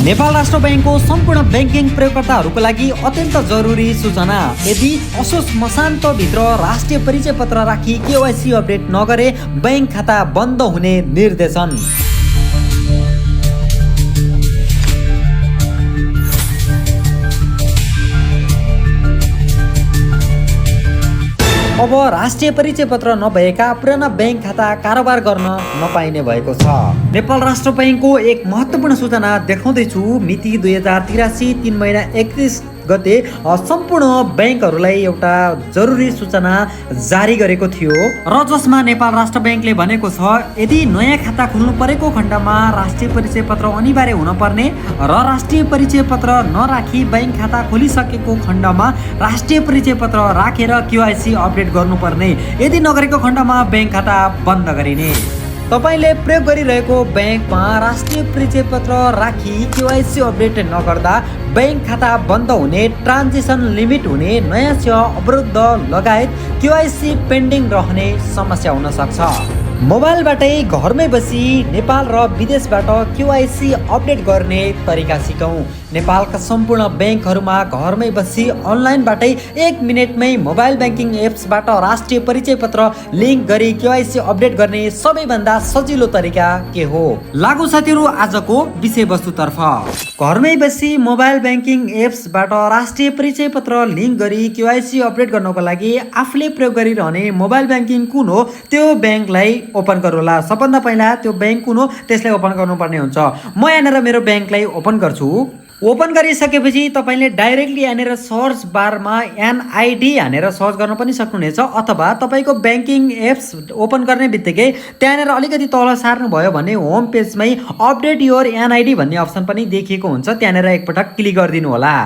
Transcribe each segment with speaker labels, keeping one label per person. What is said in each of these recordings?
Speaker 1: नेपाल राष्ट्र बैंकको सम्पूर्ण बैंकिङ प्रयोगकर्ताहरूको लागि अत्यन्त जरुरी सूचना। यदि असोज मसान्तभित्र राष्ट्रिय परिचय पत्र राखी केवाइसी अपडेट नगरे बैंक खाता बन्द हुने निर्देशन। अब राष्ट्रिय परिचय पत्र नभएका पुराना बैंक खाता कारोबार गर्न नपाइने भएको छ। नेपाल राष्ट्र बैंकको एक महत्त्वपूर्ण सूचना देखाउँदैछु। मिति 2083 3 महिना 31 गते सम्पूर्ण बैंकहरूलाई एउटा जरुरी सूचना जारी गरेको थियो र जसमा नेपाल राष्ट्र बैंकले भनेको छ, यदि नयाँ खाता खोल्नु परेको खण्डमा राष्ट्रिय परिचय पत्र अनिवार्य हुन पर्ने र राष्ट्रिय परिचय पत्र नराखी बैंक खाता खोलिसकेको खण्डमा राष्ट्रिय परिचय पत्र राखेर केवाइसी अपडेट गर्नुपर्ने। यदि नगरेको खण्डमा बैंक खाता बन्द गरिने। तपाईले प्रयोग गरिरहेको बैंकमा राष्ट्रिय परिचय पत्र राखी केवाइसी अपडेट नगर्दा बैंक खाता बन्द हुने, ट्रान्जेक्सन लिमिट हुने, नयाँ सेवा अवरुद्ध लगायत केवाइसी पेन्डिङ रहने समस्या हुन सक्छ। मोबाइलबाटै घरमै बसी नेपाल र विदेशबाट केवाइसी अपडेट गर्ने तरिका सिकौँ। नेपालका सम्पूर्ण बैंकहरूमा घरमै बसी अनलाइनबाटै 1 मिनेटमै मोबाइल ब्याङ्किङ एप्सबाट राष्ट्रिय परिचय पत्र लिङ्क गरी केवाइसी अपडेट गर्ने सबैभन्दा सजिलो तरिका के हो? लागु साथीहरू, आजको विषयवस्तुतर्फ। घरमै बसी मोबाइल ब्याङ्किङ एप्सबाट राष्ट्रिय परिचय पत्र लिङ्क गरी केवाइसी अपडेट गर्नको लागि आफूले प्रयोग गरिरहने मोबाइल ब्याङ्किङ कुन हो त्यो ब्याङ्कलाई ओपन गरौँला। सबभन्दा पहिला त्यो ब्याङ्क कुन हो त्यसलाई ओपन गर्नुपर्ने हुन्छ। म यहाँनिर मेरो ब्याङ्कलाई ओपन गर्छु। ओपन गरिसकेपछि तपाईँले डाइरेक्टली यहाँनिर सर्च बारमा एनआइडी हानेर सर्च गर्न पनि सक्नुहुनेछ, अथवा तपाईँको ब्याङ्किङ एप्स ओपन गर्ने बित्तिकै त्यहाँनिर अलिकति तल सार्नुभयो भने होम पेजमै अपडेट योर एनआइडी भन्ने अप्सन पनि देखिएको हुन्छ। त्यहाँनिर एकपटक क्लिक गरिदिनु होला।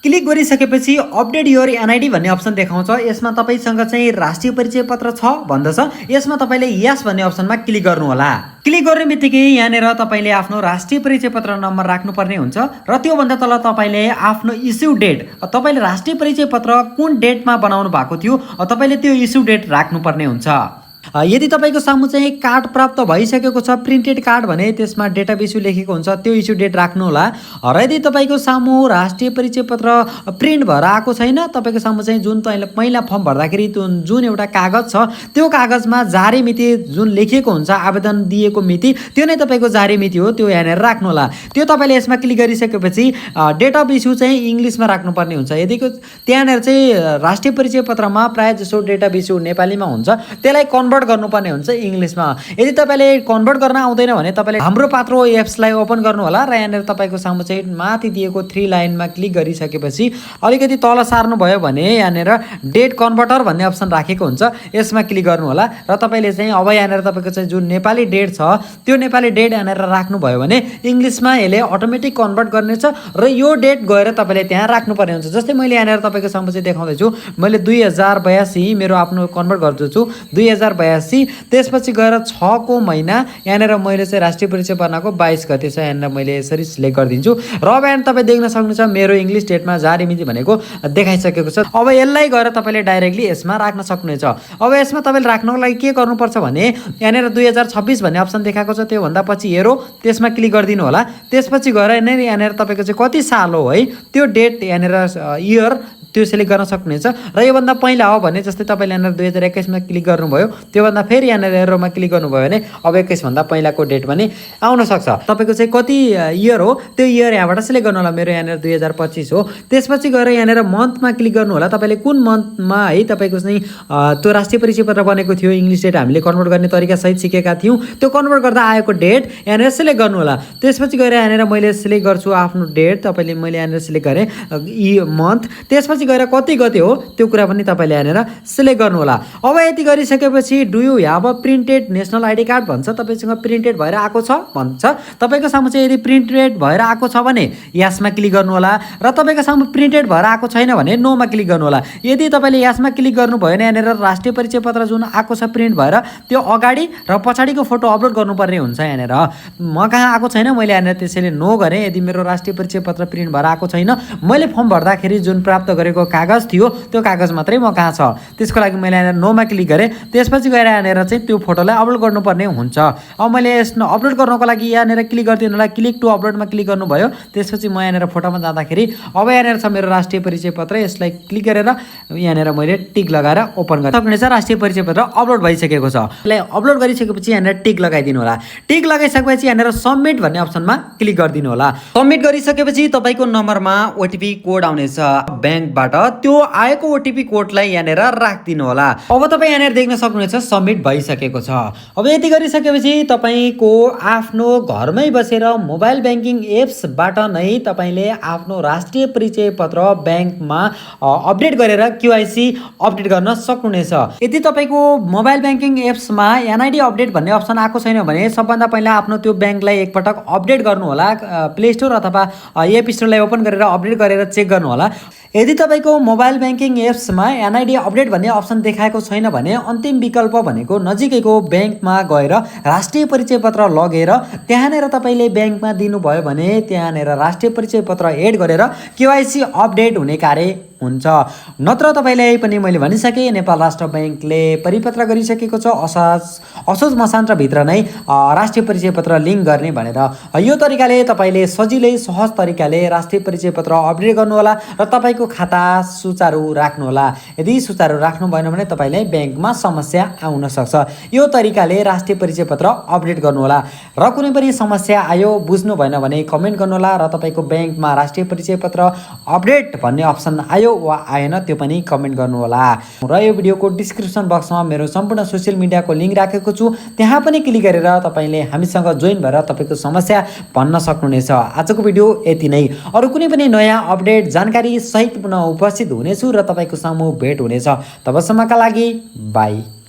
Speaker 1: क्लिक गरिसकेपछि अपडेट योर एनआइडी भन्ने अप्सन देखाउँछ। यसमा तपाईँसँग चाहिँ राष्ट्रिय परिचय पत्र छ भन्दछ। यसमा तपाईँले यस भन्ने अप्सनमा क्लिक गर्नु होला। क्लिक गर्ने बित्तिकै यहाँनिर तपाईँले आफ्नो राष्ट्रिय परिचय पत्र नम्बर राख्नुपर्ने हुन्छ र त्योभन्दा तल तपाईँले आफ्नो इस्यु डेट, तपाईँले राष्ट्रिय परिचय पत्र कुन डेटमा बनाउनु भएको थियो तपाईँले त्यो इस्यु डेट राख्नुपर्ने हुन्छ। यदि तपाईँको सामु चाहिँ कार्ड प्राप्त भइसकेको छ, प्रिन्टेड कार्ड भने त्यसमा डेट अफ इस्यु लेखेको हुन्छ, त्यो इस्यु डेट राख्नु होला। र यदि तपाईँको सामु राष्ट्रिय परिचय पत्र प्रिन्ट भएर आएको छैन, तपाईँको सामु चाहिँ जुन पहिला फर्म भर्दाखेरि जुन एउटा कागज छ त्यो कागजमा जारी मिति जुन लेखिएको हुन्छ, आवेदन दिएको मिति, त्यो नै तपाईँको जारी मिति हो, त्यो यहाँनिर राख्नु होला। त्यो तपाईँले यसमा क्लिक गरिसकेपछि डेट अफ इस्यु चाहिँ इङ्ग्लिसमा राख्नुपर्ने हुन्छ। यदि त्यहाँनिर चाहिँ राष्ट्रिय परिचय पत्रमा प्रायः जसो डेट अफ इस्यु नेपालीमा हुन्छ, त्यसलाई कन्भर्ट गर्नुपर्ने हुन्छ इङ्ग्लिसमा। यदि तपाईँले कन्भर्ट गर्न आउँदैन भने तपाईँले हाम्रो पात्रो एप्सलाई ओपन गर्नु होला र यहाँनिर तपाईँको सामु चाहिँ माथि दिएको 3 लाइनमा क्लिक गरिसकेपछि अलिकति तल सार्नु भयो भने यहाँनिर डेट कन्भर्टर भन्ने अप्सन राखेको हुन्छ, यसमा क्लिक गर्नु होला र तपाईँले चाहिँ अब यहाँनिर तपाईँको चाहिँ जुन नेपाली डेट छ त्यो नेपाली डेट यहाँनिर राख्नुभयो भने इङ्ग्लिसमा यसले अटोमेटिक कन्भर्ट गर्नेछ र यो डेट गएर तपाईँले त्यहाँ राख्नुपर्ने हुन्छ। जस्तै मैले यहाँनिर तपाईँको सामु चाहिँ देखाउँदैछु, मैले 2082 मेरो आफ्नो कन्भर्ट गर्दैछु 2082। त्यसपछि गएर 6 को महिना यहाँनिर मैले चाहिँ राष्ट्रिय परिचय पत्रको 22 गते छ, यहाँनिर मैले यसरी सिलेक्ट गरिदिन्छु र अब यहाँ तपाईँ देख्न सक्नुहुन्छ मेरो इङ्ग्लिस डेटमा जारी मिति भनेको देखाइसकेको छ। अब यसलाई गएर तपाईँले डाइरेक्टली यसमा राख्न सक्नुहुनेछ। अब यसमा तपाईँले राख्नको लागि के गर्नुपर्छ भने यहाँनिर 2026 भन्ने अप्सन देखाएको छ, त्योभन्दा पछि हेरो त्यसमा क्लिक गरिदिनु होला। त्यसपछि गएर यहाँनिर तपाईँको चाहिँ कति साल हो है त्यो डेट यहाँनिर इयर त्यो सेलेक्ट गर्न सक्नुहुनेछ। र योभन्दा पहिला हो भने जस्तै तपाईँले यहाँनिर 2021 मा क्लिक गर्नुभयो, त्योभन्दा फेरि यहाँनिर एरोमा क्लिक गर्नुभयो भने अब 21 भन्दा पहिलाको डेट पनि आउन सक्छ। तपाईँको चाहिँ कति इयर हो त्यो इयर यहाँबाट सेलेक्ट गर्नु होला। मेरो यहाँनिर 2025 हो। त्यसपछि गएर यहाँनिर मन्थमा क्लिक गर्नु होला। तपाईँले कुन मन्थमा है तपाईँको चाहिँ त्यो राष्ट्रिय परिचय पत्र बनेको थियो, इङ्ग्लिस डेट हामीले कन्भर्ट गर्ने तरिका सहित सिकेका थियौँ, त्यो कन्भर्ट गर्दा आएको डेट यहाँनिर सिलेक्ट गर्नु होला। त्यसपछि गएर यहाँनिर मैले सिलेक्ट गर्छु आफ्नो डेट, तपाईँले मैले यहाँनिर सिलेक्ट गरेँ मन्थ। त्यसपछि गएर कति गते हो त्यो कुरा पनि तपाईँले यहाँनिर सिलेक्ट गर्नु होला। अब यति गरिसकेपछि do you have a printed national ID card भन्छ, तपाईँसँग प्रिन्टेड भएर आएको छ भन्छ। तपाईँको सामु चाहिँ यदि प्रिन्टेड भएर आएको छ भने यसमा क्लिक गर्नु होला र तपाईँको सामु प्रिन्टेड भएर आएको छैन भने नोमा क्लिक गर्नु होला। यदि तपाईँले यसमा क्लिक गर्नुभयो भने यहाँनिर राष्ट्रिय परिचय पत्र जुन आएको छ प्रिन्ट भएर त्यो अगाडि र पछाडिको फोटो अपलोड गर्नुपर्ने हुन्छ। यहाँनिर म कहाँ आएको छैन, मैले यहाँनिर त्यसैले नो गरेँ। यदि मेरो राष्ट्रिय परिचय पत्र प्रिन्ट भएर आएको छैन, मैले फर्म भर्दाखेरि जुन प्राप्त गरेँ गरेको कागज थियो त्यो कागज मात्रै म कहाँ छ। त्यसको लागि मैले यहाँनिर नोमा क्लिक गरेँ। त्यसपछि गएर यहाँनिर चाहिँ त्यो फोटोलाई अपलोड गर्नुपर्ने हुन्छ। अब मैले यसमा अपलोड गर्नको लागि यहाँनिर क्लिक गरिदिनु होला। क्लिक टु अपलोडमा क्लिक गर्नुभयो। त्यसपछि म यहाँनिर फोटोमा जाँदाखेरि अब यहाँनिर छ मेरो राष्ट्रिय परिचय पत्र। यसलाई क्लिक गरेर यहाँनिर मैले टिक लगाएर ओपन गर्न सक्नेछ। राष्ट्रिय परिचय पत्र अपलोड भइसकेको छ। यसलाई अपलोड गरिसकेपछि यहाँनिर टिक लगाइदिनु होला। टिक लगाइसकेपछि यहाँनिर सबमिट भन्ने अप्सनमा क्लिक गरिदिनु होला। सबमिट गरिसकेपछि तपाईँको नम्बरमा ओटिपी कोड आउनेछ ब्याङ्कबाट। त्यो आएको ओटिपी कोडलाई यहाँनिर राखिदिनु होला। अब तपाईँ यहाँनिर देख्न सक्नुहुनेछ सबमिट भइसकेको छ। अब यति गरिसकेपछि तपाईँको आफ्नो घरमै बसेर मोबाइल ब्याङ्किङ एप्सबाट नै तपाईँले आफ्नो राष्ट्रिय परिचय पत्र ब्याङ्कमा अपडेट गरेर केवाइसी अपडेट गर्न सक्नुहुनेछ। यदि तपाईँको मोबाइल ब्याङ्किङ एप्समा एनआइडी अपडेट भन्ने अप्सन आएको छैन भने सबभन्दा पहिला आफ्नो त्यो ब्याङ्कलाई एकपटक अपडेट गर्नु होला। प्ले स्टोर अथवा एप स्टोरलाई ओपन गरेर अपडेट गरेर चेक गर्नु होला। यदि तपाईँको मोबाइल ब्याङ्किङ एप्समा एनआइडी अपडेट भन्ने अप्सन देखाएको छैन भने अन्तिम विकल्प भनेको नजिकैको ब्याङ्कमा गएर राष्ट्रिय परिचय पत्र लगेर त्यहाँनिर तपाईँले ब्याङ्कमा दिनुभयो भने त्यहाँनिर राष्ट्रिय परिचय पत्र एड गरेर केवाइसी अपडेट हुने कार्य हुन्छ। नत्र तपाईँलाई पनि मैले भनिसकेँ नेपाल राष्ट्र ब्याङ्कले परिपत्र गरिसकेको छ असोज मसान्तभित्र नै राष्ट्रिय परिचय पत्र लिङ्क गर्ने भनेर। यो तरिकाले तपाईँले सजिलै सहज तरिकाले राष्ट्रिय परिचय पत्र अपडेट गर्नुहोला र तपाईँको खाता सुचारू राख्नुहोला। यदि सुचारू राख्नु भएन भने तपाईँलाई ब्याङ्कमा समस्या आउन सक्छ। यो तरिकाले राष्ट्रिय परिचय पत्र अपडेट गर्नुहोला। र कुनै पनि समस्या आयो बुझ्नु भएन भने कमेन्ट गर्नुहोला र तपाईँको ब्याङ्कमा राष्ट्रिय परिचय पत्र अपडेट भन्ने अप्सन आयो वा आएन त्यो पनि कमेन्ट गर्नुहोला। र यो भिडियोको डिस्क्रिप्सन बक्समा मेरो सम्पूर्ण सोसियल मिडियाको लिङ्क राखेको छु। त्यहाँ पनि क्लिक गरेर तपाईँले हामीसँग जोइन भएर तपाईँको समस्या भन्न सक्नुहुनेछ। आजको भिडियो यति नै। अरू कुनै पनि नयाँ अपडेट जानकारी सहित पुनः उपस्थित हुनेछु र तपाईँको सामु भेट हुनेछ। तबसम्मका लागि बाई।